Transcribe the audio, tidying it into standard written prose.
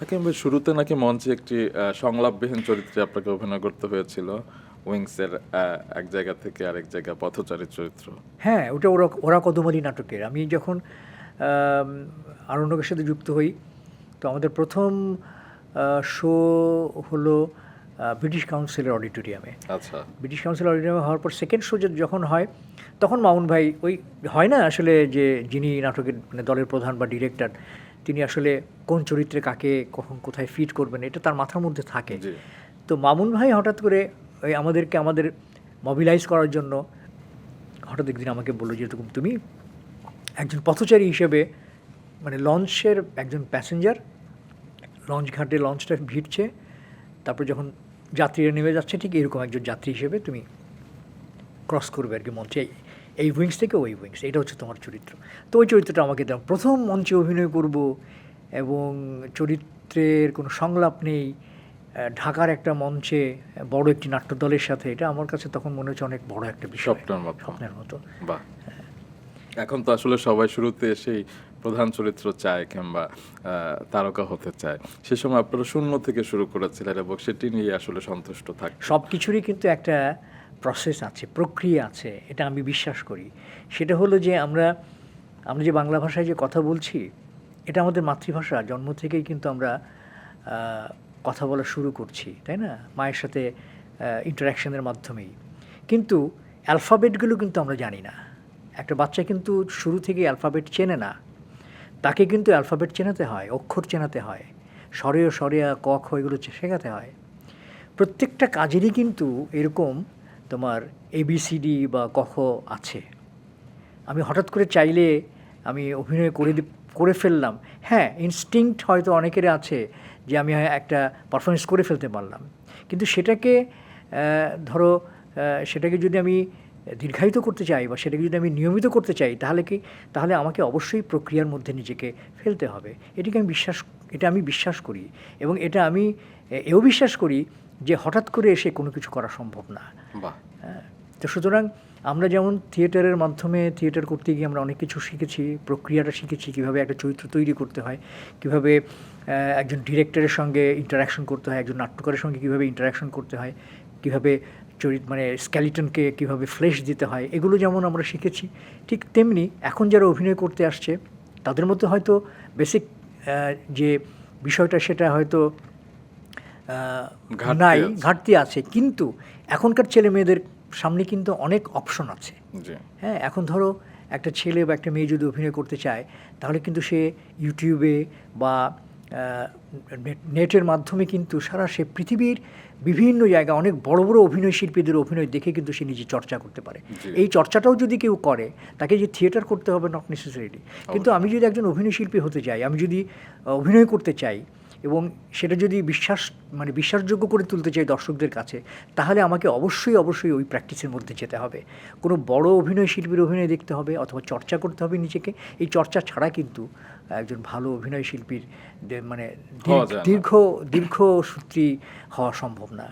হাকিম ভাই, শুরুতে নাকি মঞ্চে একটি সংলাপবিহীন চরিত্রে আপনাকে অভিনয় করতে হয়েছিল। উইংসের এক জায়গা থেকে আরেক জায়গায় পথচারী চরিত্র। হ্যাঁ, ওটা ওরা ওরা কদমালি নাটকের। আমি যখন আম আরণ্যকের সাথে যুক্ত হই, তো আমাদের প্রথম শো হলো ব্রিটিশ কাউন্সিলের অডিটোরিয়ামে। আচ্ছা। ব্রিটিশ কাউন্সিল অডিটোরিয়ামে হওয়ার পর সেকেন্ড শো যখন হয়, তখন মামুন ভাই ওই হয় না আসলে যে যিনি নাটকের মানে দলের প্রধান বা ডিরেক্টর, তিনি আসলে কোন চরিত্রে কাকে কখন কোথায় ফিট করবেন এটা তার মাথার মধ্যে থাকে। জি। তো মামুন ভাই হঠাৎ করে ওই আমাদের মবিলাইজ করার জন্য হঠাৎ একদিন আমাকে বললো যে তুমি একজন পথচারী হিসেবে মানে লঞ্চের একজন প্যাসেঞ্জার, লঞ্চ ঘাটে লঞ্চটা ভিড়ছে, তারপর যখন যাত্রীরা নেমে যাচ্ছে ঠিক এরকম একজন যাত্রী হিসেবে তুমি ক্রস করবে আর কি মঞ্চে, এই উইংস থেকে ওই উইংস, এটা হচ্ছে তোমার চরিত্র। তো ওই চরিত্রটা আমাকে দেওয়া, প্রথম মঞ্চে অভিনয় করব এবং চরিত্রের কোনো সংলাপ নেই, ঢাকার একটা মঞ্চে বড় একটি নাট্যদলের সাথে, এটা আমার কাছে তখন মনে হচ্ছে অনেক বড় একটা বিষয়, স্বপ্নের মতো। বাহ। এখন তো আসলে সবাই শুরুতে এসেই প্রধান চরিত্র চায় কিংবা তারকা হতে চায়। সে সময় আপনারা শূন্য থেকে শুরু করেছিলেন এবং সেটি নিয়ে আসলে সন্তুষ্ট থাকে। সব কিছুরই কিন্তু একটা প্রসেস আছে, প্রক্রিয়া আছে, এটা আমি বিশ্বাস করি। সেটা হলো যে আমরা যে বাংলা ভাষায় যে কথা বলছি, এটা আমাদের মাতৃভাষা, জন্ম থেকেই কিন্তু আমরা কথা বলা শুরু করছি, তাই না, মায়ের সাথে ইন্টারাকশনের মাধ্যমেই। কিন্তু অ্যালফাবেটগুলো কিন্তু আমরা জানি না। একটা বাচ্চা কিন্তু শুরু থেকেই অ্যালফাবেট চেনে না, তাকে কিন্তু অ্যালফাবেট চেনাতে হয়, অক্ষর চেনাতে হয়, স্বরেয় স্বরেয়া ক খ এগুলো শেখাতে হয়। প্রত্যেকটা কাজেরই কিন্তু এরকম তোমার ABCD বা ক খ আছে। আমি হঠাৎ করে চাইলে আমি অভিনয় করে ফেললাম, হ্যাঁ, ইনস্টিংক্ট হয়তো অনেকের আছে যে আমি একটা পারফরমেন্স করে ফেলতে পারলাম, কিন্তু সেটাকে ধরো সেটাকে যদি আমি দীর্ঘায়িত করতে চাই বা সেটাকে যদি আমি নিয়মিত করতে চাই, তাহলে আমাকে অবশ্যই প্রক্রিয়ার মধ্যে নিজেকে ফেলতে হবে। এটা আমি বিশ্বাস করি, এবং এটা আমি এও বিশ্বাস করি যে হঠাৎ করে এসে কোনো কিছু করা সম্ভব না। তো সুতরাং আমরা যেমন থিয়েটারের মাধ্যমে থিয়েটার করতে গিয়ে আমরা অনেক কিছু শিখেছি, প্রক্রিয়াটা শিখেছি, কীভাবে একটা চরিত্র তৈরি করতে হয়, কীভাবে একজন ডিরেক্টরের সঙ্গে ইন্টারাকশন করতে হয়, একজন নাট্যকারের সঙ্গে কীভাবে ইন্টারাকশন করতে হয়, কীভাবে মানে স্কেলিটনকে কীভাবে ফ্লেশ দিতে হয়, এগুলো যেমন আমরা শিখেছি, ঠিক তেমনি এখন যারা অভিনয় করতে আসছে তাদের মধ্যে হয়তো বেসিক যে বিষয়টা সেটা হয়তো নাই, ঘাটতি আছে, কিন্তু এখনকার ছেলে মেয়েদের সামনে কিন্তু অনেক অপশন আছে। হ্যাঁ, এখন ধরো একটা ছেলে বা একটা মেয়ে যদি অভিনয় করতে চায়, তাহলে কিন্তু সে ইউটিউবে বা নেটের মাধ্যমে কিন্তু সে পৃথিবীর বিভিন্ন জায়গায় অনেক বড় বড় অভিনয় শিল্পীদের অভিনয় দেখে কিন্তু সে নিজে চর্চা করতে পারে। এই চর্চাটাও যদি কেউ করে, তাকে যে থিয়েটার করতে হবে নট নেসেসারিলি, কিন্তু আমি যদি একজন অভিনয় শিল্পী হতে চাই, আমি যদি অভিনয় করতে চাই এবং সেটা যদি বিশ্বাসযোগ্য করে তুলতে চাই দর্শকদের কাছে, তাহলে আমাকে অবশ্যই ওই প্র্যাকটিসের মধ্যে যেতে হবে। কোনো বড় অভিনয় শিল্পীর অভিনয় দেখতে হবে অথবা চর্চা করতে হবে নিজেকে। এই চর্চা ছাড়া কিন্তু একজন ভালো অভিনয় শিল্পীর দীর্ঘসূত্রী হওয়া সম্ভব না।